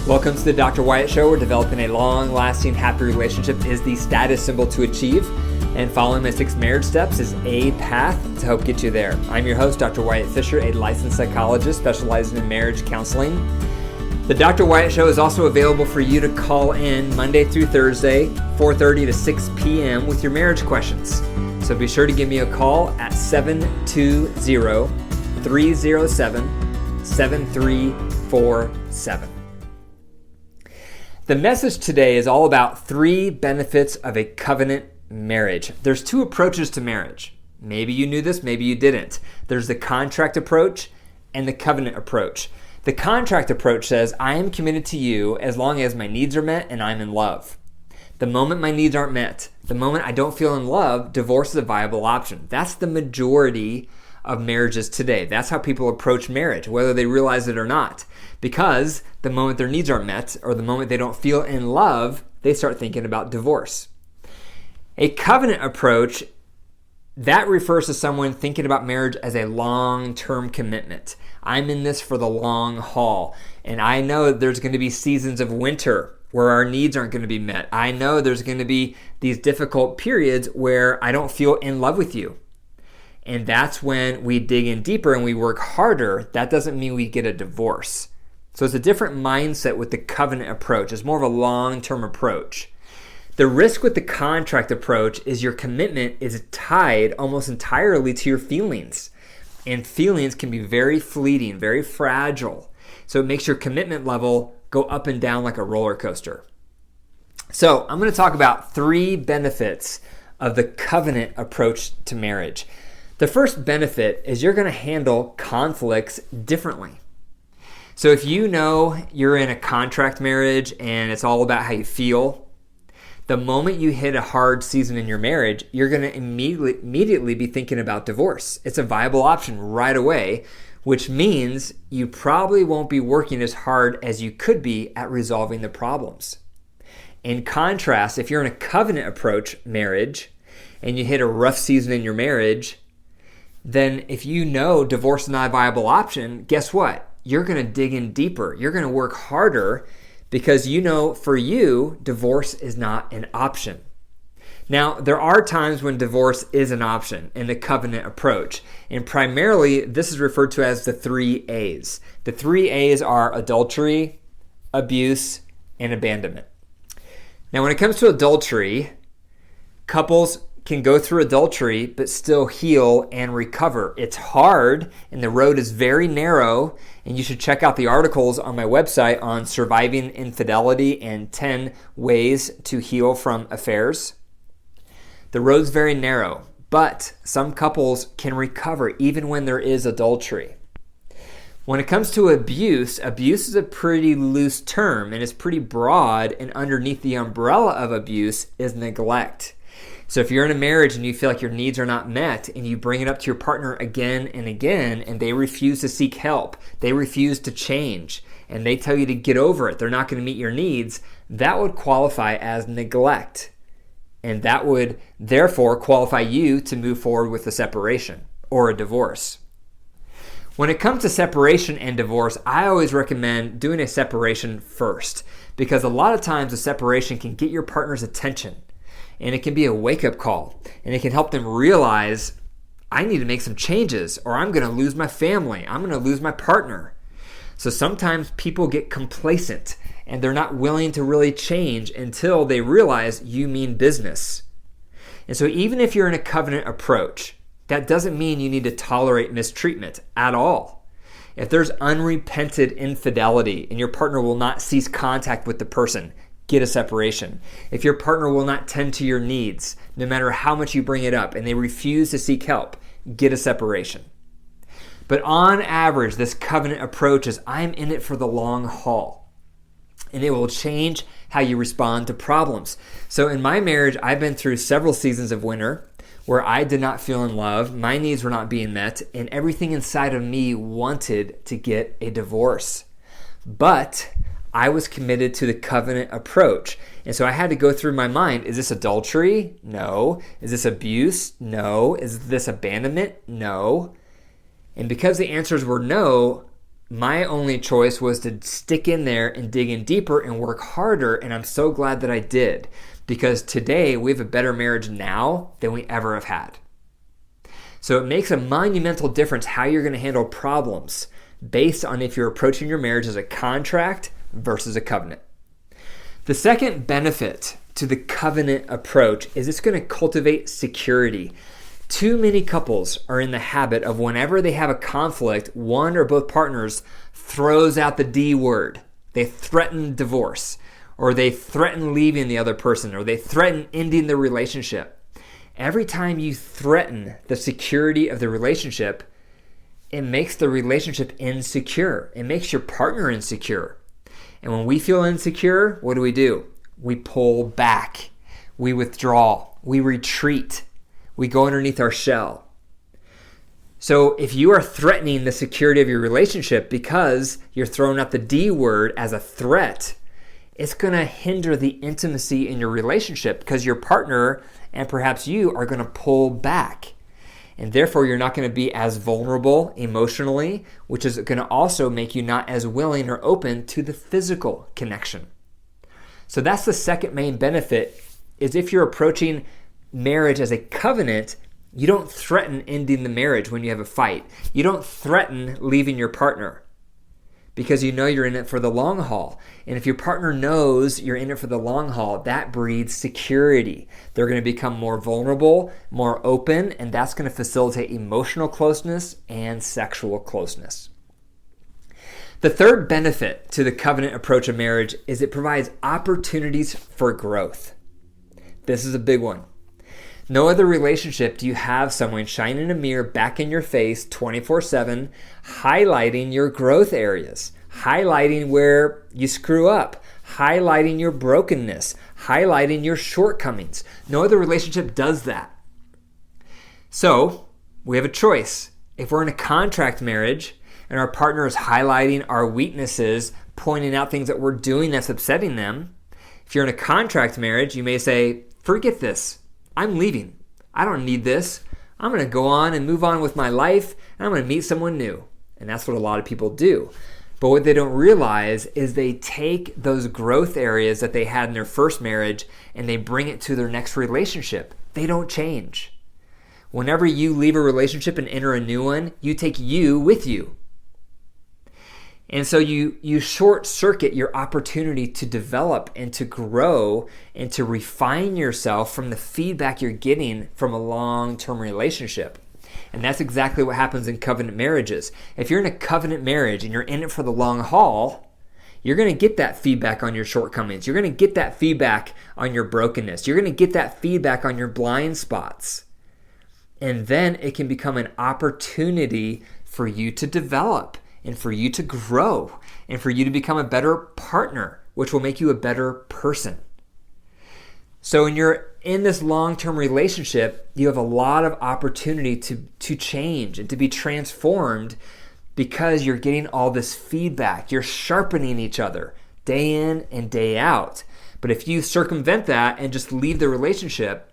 Welcome to the Dr. Wyatt Show, where developing a long-lasting, happy relationship is the status symbol to achieve, and following my 6 marriage steps is a path to help get you there. I'm your host, Dr. Wyatt Fisher, a licensed psychologist specializing in marriage counseling. The Dr. Wyatt Show is also available for you to call in Monday through Thursday, 4:30 to 6 p.m. with your marriage questions. So be sure to give me a call at 720-307-7347. The message today is all about 3 benefits of a covenant marriage. There's 2 approaches to marriage. Maybe you knew this, maybe you didn't. There's the contract approach and the covenant approach. The contract approach says, I am committed to you as long as my needs are met and I'm in love. The moment my needs aren't met, the moment I don't feel in love, divorce is a viable option. That's the majority of marriages today. That's how people approach marriage, whether they realize it or not. Because the moment their needs aren't met or the moment they don't feel in love, they start thinking about divorce. A covenant approach, that refers to someone thinking about marriage as a long-term commitment. I'm in this for the long haul. And I know there's going to be seasons of winter where our needs aren't going to be met. I know there's going to be these difficult periods where I don't feel in love with you. And that's when we dig in deeper and we work harder. That doesn't mean we get a divorce. So it's a different mindset with the covenant approach. It's more of a long-term approach. The risk with the contract approach is your commitment is tied almost entirely to your feelings. And feelings can be very fleeting, very fragile. So it makes your commitment level go up and down like a roller coaster. So I'm going to talk about 3 benefits of the covenant approach to marriage. The first benefit is you're going to handle conflicts differently. So if you know you're in a contract marriage and it's all about how you feel, the moment you hit a hard season in your marriage, you're going to immediately be thinking about divorce. It's a viable option right away, which means you probably won't be working as hard as you could be at resolving the problems. In contrast, if you're in a covenant approach marriage and you hit a rough season in your marriage, then if you know divorce is not a viable option, guess what? You're going to dig in deeper. You're going to work harder because you know for you, divorce is not an option. Now, there are times when divorce is an option in the covenant approach. And primarily, this is referred to as the 3 A's. The 3 A's are adultery, abuse, and abandonment. Now, when it comes to adultery, couples can go through adultery but still heal and recover. It's hard and the road is very narrow, and you should check out the articles on my website on surviving infidelity and 10 ways to heal from affairs. The road's very narrow, but some couples can recover even when there is adultery. When it comes to abuse is a pretty loose term and it's pretty broad, and underneath the umbrella of abuse is neglect. So if you're in a marriage and you feel like your needs are not met and you bring it up to your partner again and again and they refuse to seek help, they refuse to change, and they tell you to get over it, they're not going to meet your needs, that would qualify as neglect. And that would therefore qualify you to move forward with a separation or a divorce. When it comes to separation and divorce, I always recommend doing a separation first, because a lot of times a separation can get your partner's attention. And it can be a wake-up call, and it can help them realize, I need to make some changes, or I'm going to lose my family. I'm going to lose my partner. So sometimes people get complacent, and they're not willing to really change until they realize you mean business. And so even if you're in a covenant approach, that doesn't mean you need to tolerate mistreatment at all. If there's unrepented infidelity and your partner will not cease contact with the person, get a separation. If your partner will not tend to your needs, no matter how much you bring it up, and they refuse to seek help, get a separation. But on average, this covenant approach is, I'm in it for the long haul. And it will change how you respond to problems. So in my marriage, I've been through several seasons of winter where I did not feel in love, my needs were not being met, and everything inside of me wanted to get a divorce. But I was committed to the covenant approach. And so I had to go through my mind, is this adultery? No. Is this abuse? No. Is this abandonment? No. And because the answers were no, My only choice was to stick in there and dig in deeper and work harder, and I'm so glad that I did, because today we have a better marriage now than we ever have had. So it makes a monumental difference how you're going to handle problems based on if you're approaching your marriage as a contract versus a covenant. The second benefit to the covenant approach is it's going to cultivate security. Too many couples are in the habit of whenever they have a conflict, one or both partners throws out the D word. They threaten divorce, or they threaten leaving the other person, or they threaten ending the relationship. Every time you threaten the security of the relationship, it makes the relationship insecure. It makes your partner insecure. And when we feel insecure, what do? We pull back. We withdraw. We retreat. We go underneath our shell. So if you are threatening the security of your relationship because you're throwing out the D word as a threat, it's going to hinder the intimacy in your relationship because your partner and perhaps you are going to pull back. And therefore, you're not going to be as vulnerable emotionally, which is going to also make you not as willing or open to the physical connection. So that's the second main benefit, is if you're approaching marriage as a covenant, you don't threaten ending the marriage when you have a fight. You don't threaten leaving your partner because you know you're in it for the long haul. And if your partner knows you're in it for the long haul, that breeds security. They're going to become more vulnerable, more open, and that's going to facilitate emotional closeness and sexual closeness. The third benefit to the covenant approach of marriage is it provides opportunities for growth. This is a big one. No other relationship do you have someone shining a mirror back in your face 24/7, highlighting your growth areas, highlighting where you screw up, highlighting your brokenness, highlighting your shortcomings. No other relationship does that. So we have a choice. If we're in a contract marriage and our partner is highlighting our weaknesses, pointing out things that we're doing that's upsetting them, if you're in a contract marriage, you may say, forget this. I'm leaving. I don't need this. I'm going to go on and move on with my life, and I'm going to meet someone new. And that's what a lot of people do. But what they don't realize is they take those growth areas that they had in their first marriage and they bring it to their next relationship. They don't change. Whenever you leave a relationship and enter a new one, you take you with you. And so you short circuit your opportunity to develop and to grow and to refine yourself from the feedback you're getting from a long-term relationship. And that's exactly what happens in covenant marriages. If you're in a covenant marriage and you're in it for the long haul, you're going to get that feedback on your shortcomings. You're going to get that feedback on your brokenness. You're going to get that feedback on your blind spots. And then it can become an opportunity for you to develop and for you to grow and for you to become a better partner, which will make you a better person. So when you're in this long-term relationship, you have a lot of opportunity to change and to be transformed because you're getting all this feedback. You're sharpening each other day in and day out. But if you circumvent that and just leave the relationship,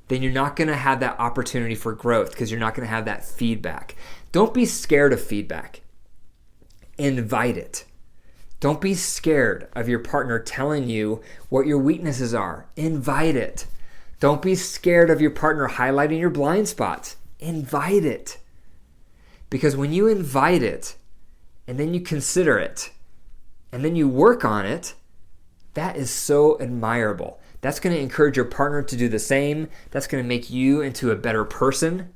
then you're not going to have that opportunity for growth because you're not going to have that feedback. Don't be scared of feedback. Invite it. Don't be scared of your partner telling you what your weaknesses are. Invite it. Don't be scared of your partner highlighting your blind spots. Invite it. Because when you invite it, and then you consider it, and then you work on it, that is so admirable. That's going to encourage your partner to do the same. That's going to make you into a better person.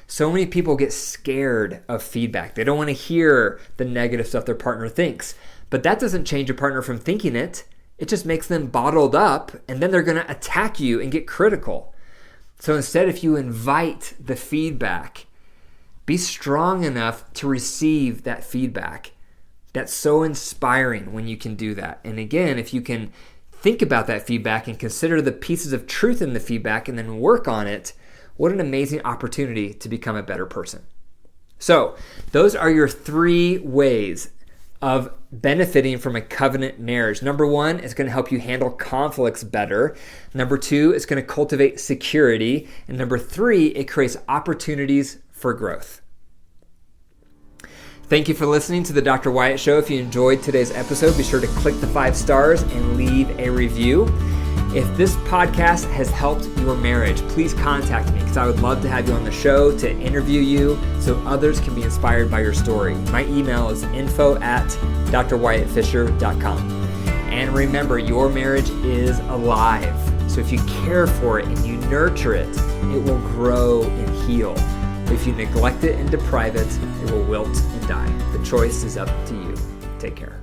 So many people get scared of feedback. They don't want to hear the negative stuff their partner thinks. But that doesn't change your partner from thinking it. It just makes them bottled up, and then they're going to attack you and get critical. So instead, if you invite the feedback, be strong enough to receive that feedback. That's so inspiring when you can do that. And again, if you can think about that feedback and consider the pieces of truth in the feedback and then work on it, what an amazing opportunity to become a better person. So those are your 3 ways of benefiting from a covenant marriage. Number 1, it's going to help you handle conflicts better. Number 2, it's going to cultivate security. And number 3, it creates opportunities for growth. Thank you for listening to the Dr. Wyatt Show. If you enjoyed today's episode, be sure to click the 5 stars and leave a review. If this podcast has helped your marriage, please contact me because I would love to have you on the show to interview you so others can be inspired by your story. My email is info@drwyattfisher.com. And remember, your marriage is alive. So if you care for it and you nurture it, it will grow and heal. If you neglect it and deprive it, it will wilt and die. The choice is up to you. Take care.